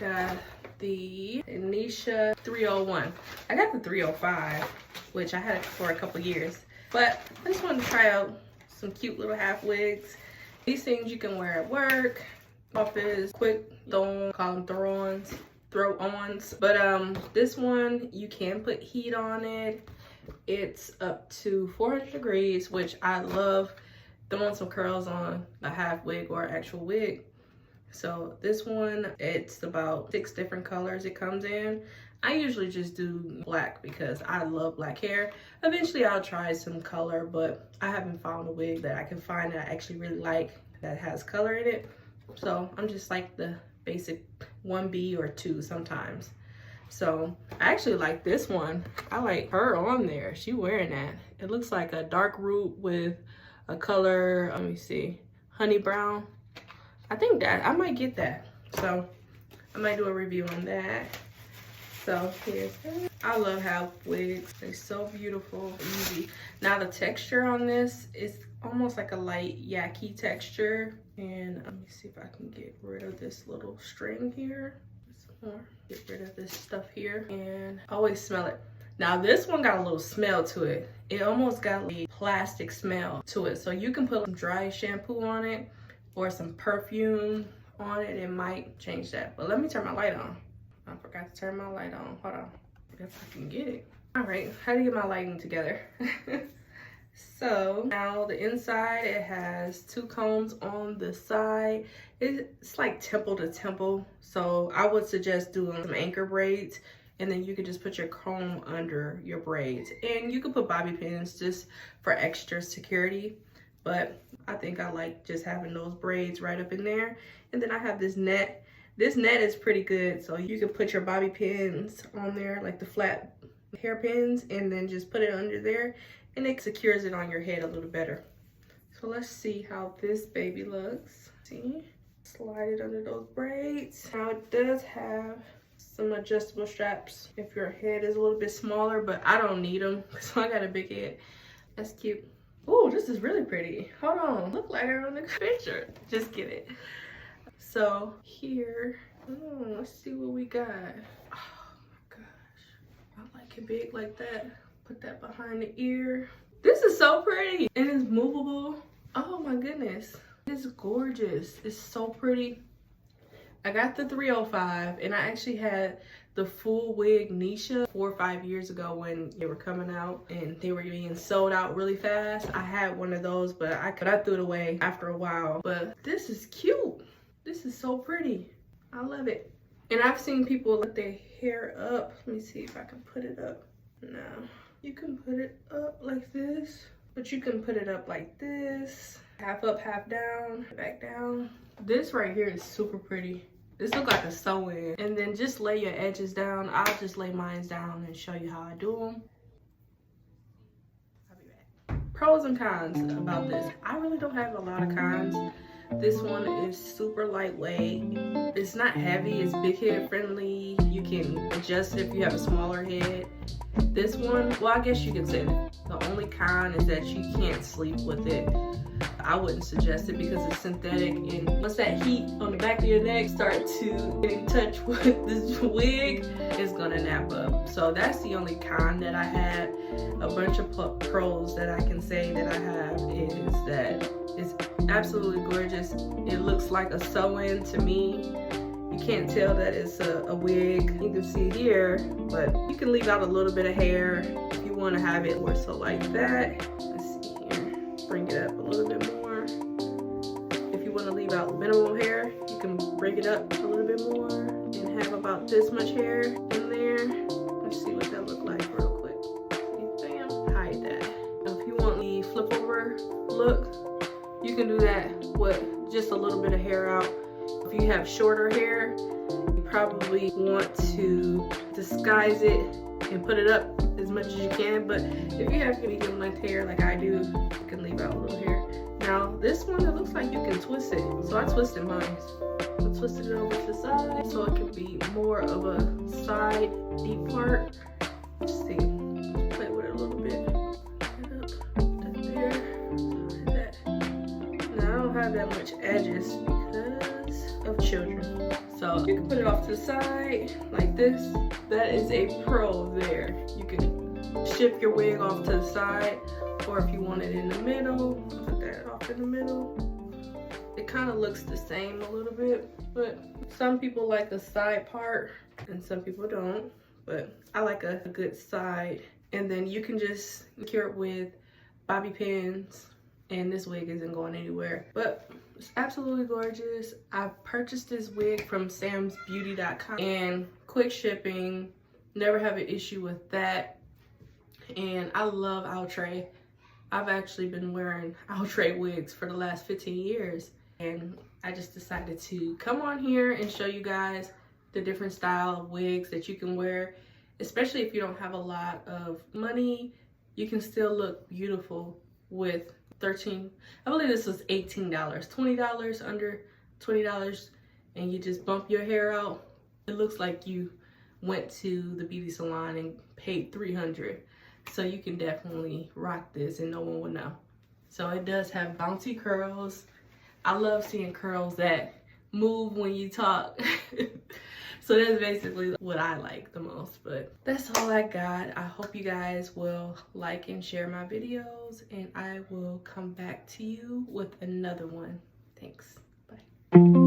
got the Neesha 301. I got the 305, which I had it for a couple years. But I just wanted to try out some cute little half wigs. These things you can wear at work, office, quick call them throw-ons. But this one, you can put heat on it. It's up to 400 degrees, which I love throwing some curls on a half wig or actual wig. So this one, it's about 6 different colors it comes in. I usually just do black because I love black hair. Eventually I'll try some color, but I haven't found a wig that I can find that I actually really like that has color in it. So I'm just like the basic 1B or 2 sometimes. So I actually like this one. I like her on there. She wearing that. It looks like a dark root with a color, let me see, honey brown. I think that I might get that. So I might do a review on that. So here's that. I love half wigs. They're so beautiful, easy. Now the texture on this is almost like a light yaki texture. And let me see if I can get rid of this little string here. Get rid of this stuff here and always smell it. Now this one got a little smell to it. It almost got a plastic smell to it. So you can put some dry shampoo on it or some perfume on it. It might change that. But let me turn my light on. I forgot to turn my light on. Hold on. If I can get it. All right, how to get my lighting together. So now the inside, it has 2 combs on the side. It's like temple to temple. So I would suggest doing some anchor braids, and then you could just put your comb under your braids. And you could put bobby pins just for extra security. But I think I like just having those braids right up in there. And then I have this net. This net is pretty good. So you can put your bobby pins on there, like the flat hairpins, and then just put it under there. And it secures it on your head a little better. So let's see how this baby looks. See, slide it under those braids. Now it does have some adjustable straps if your head is a little bit smaller, but I don't need them because I got a big head. That's cute. Oh, this is really pretty. Hold on, look like her on the picture. Just kidding. So here, let's see what we got. Oh my gosh, I like it big like that. Put that behind the ear. This is so pretty and it's movable. Oh my goodness, it's gorgeous. It's so pretty. I got the 305 and I actually had the full wig Neesha 4 or 5 years ago when they were coming out and they were being sold out really fast. I had one of those, but I threw it away after a while. But this is cute. This is so pretty. I love it. And I've seen people let their hair up. Let me see if I can put it up. No. You can put it up like this, but you can put it up like this. Half up, half down, back down. This right here is super pretty. This looks like a sew-in. And then just lay your edges down. I'll just lay mine down and show you how I do them. I'll be back. Pros and cons about this. I really don't have a lot of cons. This one is super lightweight. It's not heavy, it's big head friendly. You can adjust it if you have a smaller head. This one, well, I guess you could say the only con is that you can't sleep with it. I wouldn't suggest it because it's synthetic, and once that heat on the back of your neck start to get in touch with this wig, it's gonna nap up. So that's the only con that I had. A bunch of pros that I can say that I have is that it's absolutely gorgeous. It looks like a sew-in to me. You can't tell that it's a wig. You can see here, but you can leave out a little bit of hair if you want to have it or so like that. Let's see here. Bring it up a little bit more. If you want to leave out minimal hair, you can bring it up a little bit more and have about this much hair in there. Let's see what that looks like real quick. See, bam, hide that. Now, if you want the flip over look, you can do that with just a little bit of hair out. If you have shorter hair, you probably want to disguise it and put it up as much as you can. But if you have medium length hair like I do, you can leave out a little hair. Now this one, it looks like you can twist it. So I twisted mine. I twisted it over to the side so it can be more of a side deep part. Let's see. Let's play with it a little bit. Put it up there. Like that. Now I don't have that much edges because of children. So So you can put it off to the side like this. That is a pro there. You can shift your wig off to the side, or if you want it in the middle, put that off in the middle. It kind of looks the same a little bit, but some people like a side part and some people don't. But I like a good side. And then you can just cure it with bobby pins, and this wig isn't going anywhere. But it's absolutely gorgeous. I purchased this wig from samsbeauty.com, and quick shipping, never have an issue with that. And I love Outre. I've actually been wearing Outre wigs for the last 15 years. And I just decided to come on here and show you guys the different style of wigs that you can wear. Especially if you don't have a lot of money, you can still look beautiful with I believe this was $18, $20, under $20, and you just bump your hair out. It looks like you went to the beauty salon and paid $300. So you can definitely rock this and no one will know. So it does have bouncy curls. I love seeing curls that move when you talk. So that's basically what I like the most. But that's all I got. I hope you guys will like and share my videos, and I will come back to you with another one. Thanks. Bye.